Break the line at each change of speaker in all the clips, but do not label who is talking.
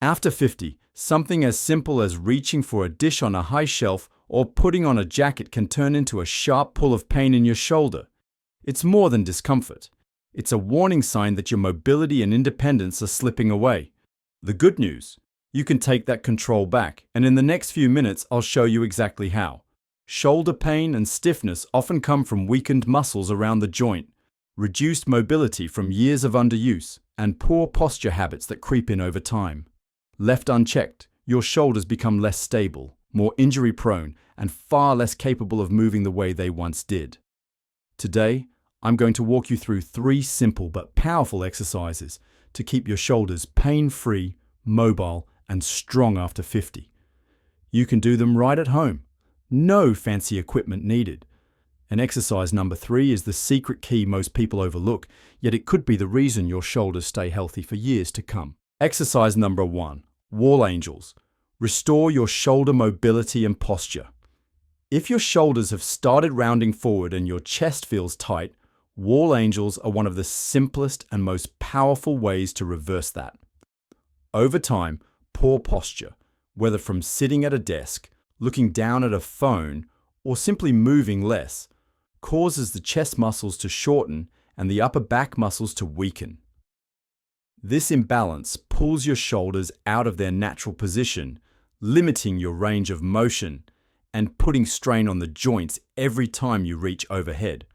After 50, something as simple as reaching for a dish on a high shelf or putting on a jacket can turn into a sharp pull of pain in your shoulder. It's more than discomfort. It's a warning sign that your mobility and independence are slipping away. The good news: you can take that control back, and in the next few minutes I'll show you exactly how. Shoulder pain and stiffness often come from weakened muscles around the joint, reduced mobility from years of underuse, and poor posture habits that creep in over time. Left unchecked, your shoulders become less stable, more injury-prone, and far less capable of moving the way they once did. Today, I'm going to walk you through 3 simple but powerful exercises to keep your shoulders pain-free, mobile, and strong after 50. You can do them right at home. No fancy equipment needed. And exercise number 3 is the secret key most people overlook, yet it could be the reason your shoulders stay healthy for years to come. Exercise number 1. Wall Angels. Restore your shoulder mobility and posture. If your shoulders have started rounding forward and your chest feels tight, Wall Angels are one of the simplest and most powerful ways to reverse that. Over time, poor posture, whether from sitting at a desk, looking down at a phone, or simply moving less, causes the chest muscles to shorten and the upper back muscles to weaken. This imbalance pulls your shoulders out of their natural position, limiting your range of motion and putting strain on the joints every time you reach overhead.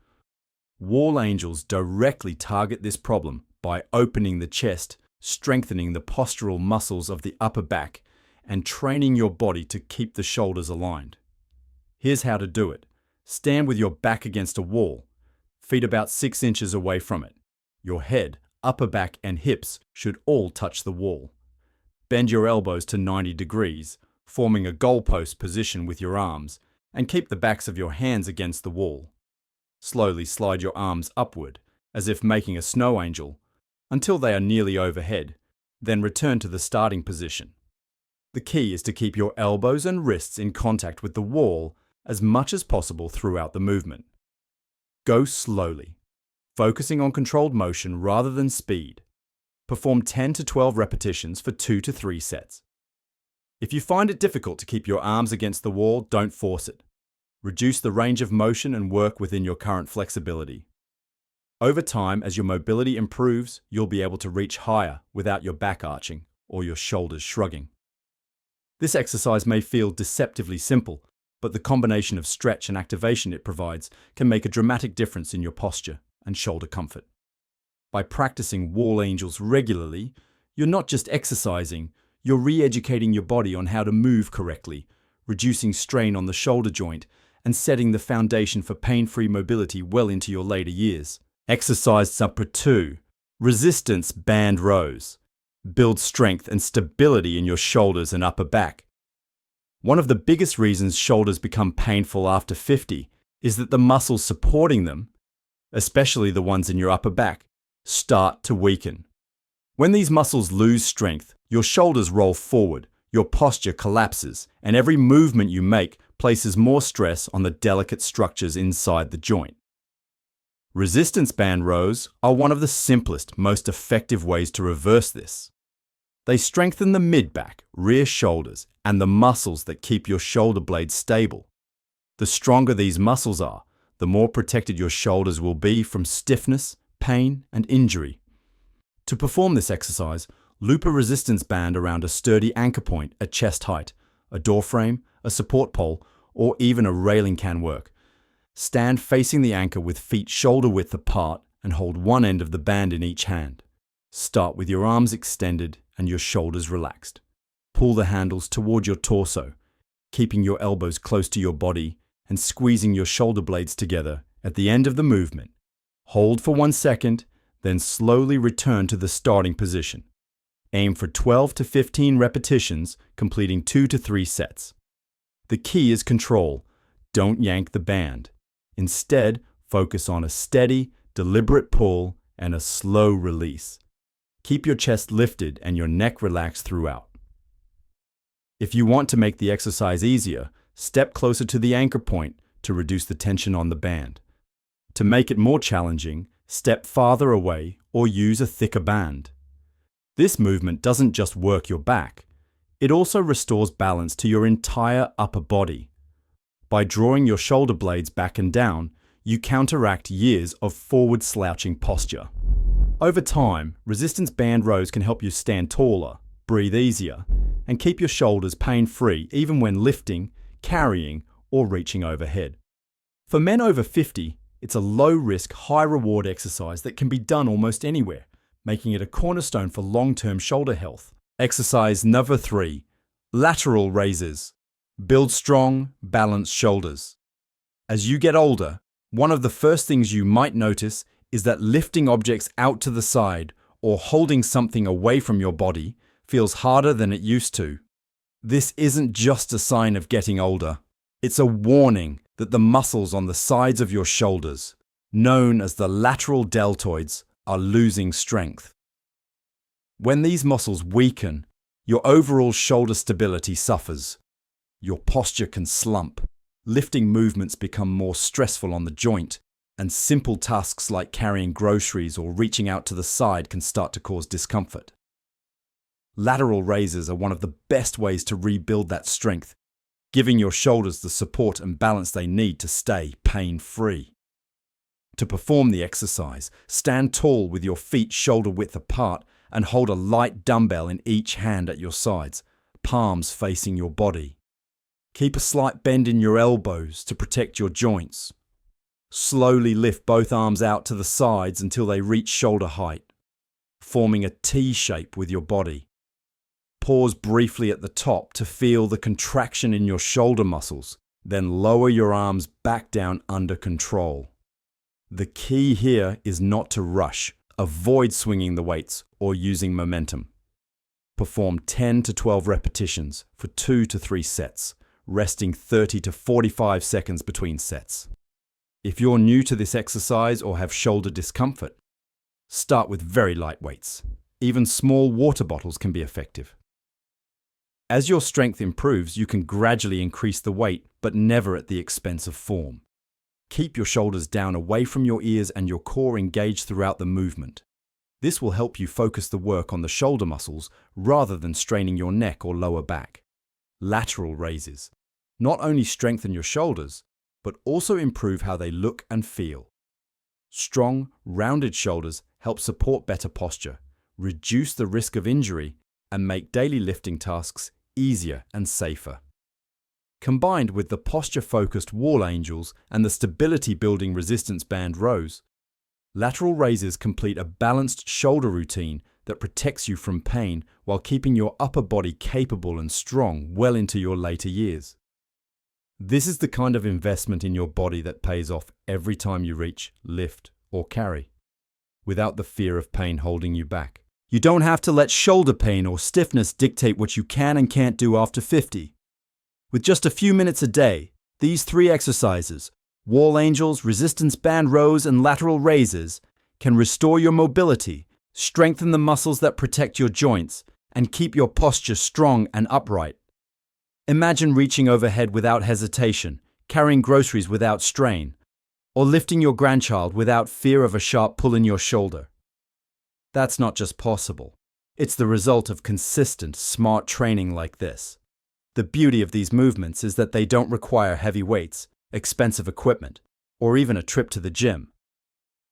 Wall Angels directly target this problem by opening the chest, strengthening the postural muscles of the upper back, and training your body to keep the shoulders aligned. Here's how to do it. Stand with your back against a wall, feet about 6 inches away from it. Your head, upper back, and hips should all touch the wall. Bend your elbows to 90 degrees, forming a goalpost position with your arms, and keep the backs of your hands against the wall. Slowly slide your arms upward, as if making a snow angel, until they are nearly overhead, then return to the starting position. The key is to keep your elbows and wrists in contact with the wall as much as possible throughout the movement. Go slowly, focusing on controlled motion rather than speed. Perform 10 to 12 repetitions for 2 to 3 sets. If you find it difficult to keep your arms against the wall, don't force it. Reduce the range of motion and work within your current flexibility. Over time, as your mobility improves, you'll be able to reach higher without your back arching or your shoulders shrugging. This exercise may feel deceptively simple, but the combination of stretch and activation it provides can make a dramatic difference in your posture and shoulder comfort. By practicing Wall Angels regularly, you're not just exercising, you're re-educating your body on how to move correctly, reducing strain on the shoulder joint, and setting the foundation for pain-free mobility well into your later years. Exercise number 2. Resistance band rows. Build strength and stability in your shoulders and upper back. One of the biggest reasons shoulders become painful after 50 is that the muscles supporting them, especially the ones in your upper back, start to weaken. When these muscles lose strength, your shoulders roll forward, your posture collapses, and every movement you make places more stress on the delicate structures inside the joint. Resistance band rows are one of the simplest, most effective ways to reverse this. They strengthen the mid-back, rear shoulders, and the muscles that keep your shoulder blades stable. The stronger these muscles are, the more protected your shoulders will be from stiffness, pain, and injury. To perform this exercise, loop a resistance band around a sturdy anchor point at chest height. A door frame, a support pole, or even a railing can work. Stand facing the anchor with feet shoulder width apart and hold one end of the band in each hand. Start with your arms extended and your shoulders relaxed. Pull the handles toward your torso, keeping your elbows close to your body and squeezing your shoulder blades together at the end of the movement. Hold for 1 second, then slowly return to the starting position. Aim for 12 to 15 repetitions, completing 2 to 3 sets. The key is control. Don't yank the band. Instead, focus on a steady, deliberate pull and a slow release. Keep your chest lifted and your neck relaxed throughout. If you want to make the exercise easier, step closer to the anchor point to reduce the tension on the band. To make it more challenging, step farther away or use a thicker band. This movement doesn't just work your back, it also restores balance to your entire upper body. By drawing your shoulder blades back and down, you counteract years of forward slouching posture. Over time, resistance band rows can help you stand taller, breathe easier, and keep your shoulders pain-free even when lifting, carrying, or reaching overhead. For men over 50, it's a low-risk, high-reward exercise that can be done almost anywhere, making it a cornerstone for long-term shoulder health. Exercise number 3, lateral raises. Build strong, balanced shoulders. As you get older, one of the first things you might notice is that lifting objects out to the side or holding something away from your body feels harder than it used to. This isn't just a sign of getting older. It's a warning that the muscles on the sides of your shoulders, known as the lateral deltoids, are losing strength. When these muscles weaken, your overall shoulder stability suffers. Your posture can slump, lifting movements become more stressful on the joint, and simple tasks like carrying groceries or reaching out to the side can start to cause discomfort. Lateral raises are one of the best ways to rebuild that strength, giving your shoulders the support and balance they need to stay pain-free. To perform the exercise, stand tall with your feet shoulder width apart and hold a light dumbbell in each hand at your sides, palms facing your body. Keep a slight bend in your elbows to protect your joints. Slowly lift both arms out to the sides until they reach shoulder height, forming a T shape with your body. Pause briefly at the top to feel the contraction in your shoulder muscles, then lower your arms back down under control. The key here is not to rush. Avoid swinging the weights or using momentum. Perform 10 to 12 repetitions for 2 to 3 sets, resting 30 to 45 seconds between sets. If you're new to this exercise or have shoulder discomfort, start with very light weights. Even small water bottles can be effective. As your strength improves, you can gradually increase the weight, but never at the expense of form. Keep your shoulders down away from your ears and your core engaged throughout the movement. This will help you focus the work on the shoulder muscles rather than straining your neck or lower back. Lateral raises not only strengthen your shoulders, but also improve how they look and feel. Strong, rounded shoulders help support better posture, reduce the risk of injury, and make daily lifting tasks easier and safer. Combined with the posture-focused wall angels and the stability-building resistance band rows, lateral raises complete a balanced shoulder routine that protects you from pain while keeping your upper body capable and strong well into your later years. This is the kind of investment in your body that pays off every time you reach, lift, or carry, without the fear of pain holding you back. You don't have to let shoulder pain or stiffness dictate what you can and can't do after 50. With just a few minutes a day, these 3 exercises, wall angels, resistance band rows, and lateral raises, can restore your mobility, strengthen the muscles that protect your joints, and keep your posture strong and upright. Imagine reaching overhead without hesitation, carrying groceries without strain, or lifting your grandchild without fear of a sharp pull in your shoulder. That's not just possible. It's the result of consistent, smart training like this. The beauty of these movements is that they don't require heavy weights, expensive equipment, or even a trip to the gym.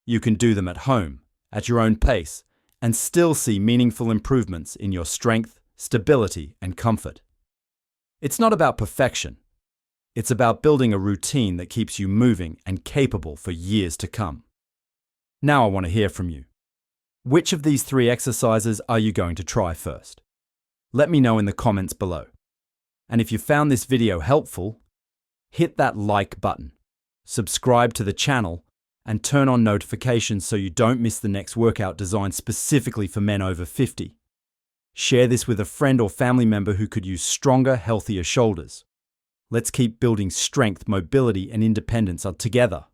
You can do them at home, at your own pace, and still see meaningful improvements in your strength, stability, and comfort. It's not about perfection. It's about building a routine that keeps you moving and capable for years to come. Now I want to hear from you. Which of these 3 exercises are you going to try first? Let me know in the comments below. And if you found this video helpful, hit that like button, subscribe to the channel, and turn on notifications so you don't miss the next workout designed specifically for men over 50. Share this with a friend or family member who could use stronger, healthier shoulders. Let's keep building strength, mobility, and independence together.